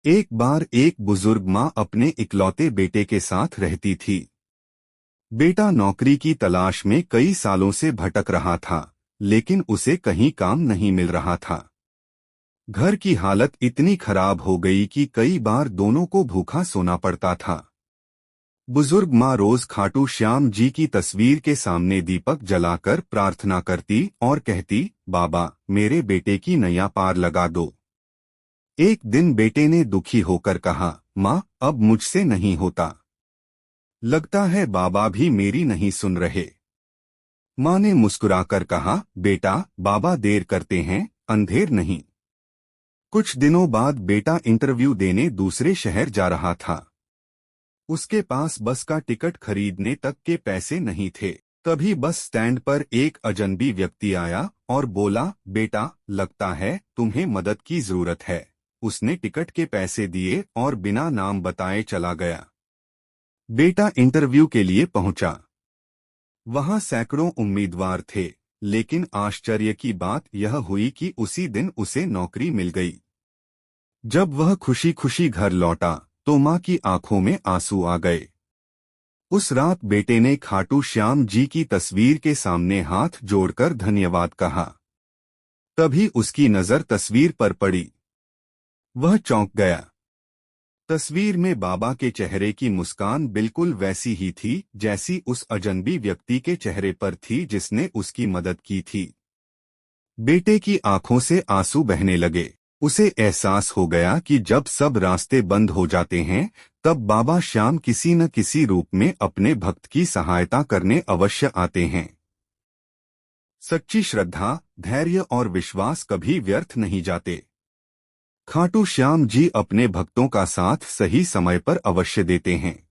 एक बार एक बुजुर्ग माँ अपने इकलौते बेटे के साथ रहती थी। बेटा नौकरी की तलाश में कई सालों से भटक रहा था, लेकिन उसे कहीं काम नहीं मिल रहा था। घर की हालत इतनी खराब हो गई कि कई बार दोनों को भूखा सोना पड़ता था। बुजुर्ग माँ रोज खाटू श्याम जी की तस्वीर के सामने दीपक जलाकर प्रार्थना करती और कहती, बाबा, मेरे बेटे की नैया पार लगा दो। एक दिन बेटे ने दुखी होकर कहा, माँ, अब मुझसे नहीं होता। लगता है बाबा भी मेरी नहीं सुन रहे। माँ ने मुस्कुराकर कहा, बेटा, बाबा देर करते हैं, अंधेर नहीं। कुछ दिनों बाद बेटा इंटरव्यू देने दूसरे शहर जा रहा था। उसके पास बस का टिकट खरीदने तक के पैसे नहीं थे। तभी बस स्टैंड पर एक अजनबी व्यक्ति आया और बोला, बेटा, लगता है तुम्हें मदद की जरूरत है। उसने टिकट के पैसे दिए और बिना नाम बताए चला गया। बेटा इंटरव्यू के लिए पहुंचा। वहां सैकड़ों उम्मीदवार थे, लेकिन आश्चर्य की बात यह हुई कि उसी दिन उसे नौकरी मिल गई। जब वह खुशी खुशी घर लौटा तो माँ की आंखों में आंसू आ गए। उस रात बेटे ने खाटू श्याम जी की तस्वीर के सामने हाथ जोड़कर धन्यवाद कहा। तभी उसकी नजर तस्वीर पर पड़ी। वह चौंक गया। तस्वीर में बाबा के चेहरे की मुस्कान बिल्कुल वैसी ही थी जैसी उस अजनबी व्यक्ति के चेहरे पर थी जिसने उसकी मदद की थी। बेटे की आंखों से आंसू बहने लगे। उसे एहसास हो गया कि जब सब रास्ते बंद हो जाते हैं, तब बाबा श्याम किसी न किसी रूप में अपने भक्त की सहायता करने अवश्य आते हैं। सच्ची श्रद्धा, धैर्य और विश्वास कभी व्यर्थ नहीं जाते। खाटू श्याम जी अपने भक्तों का साथ सही समय पर अवश्य देते हैं।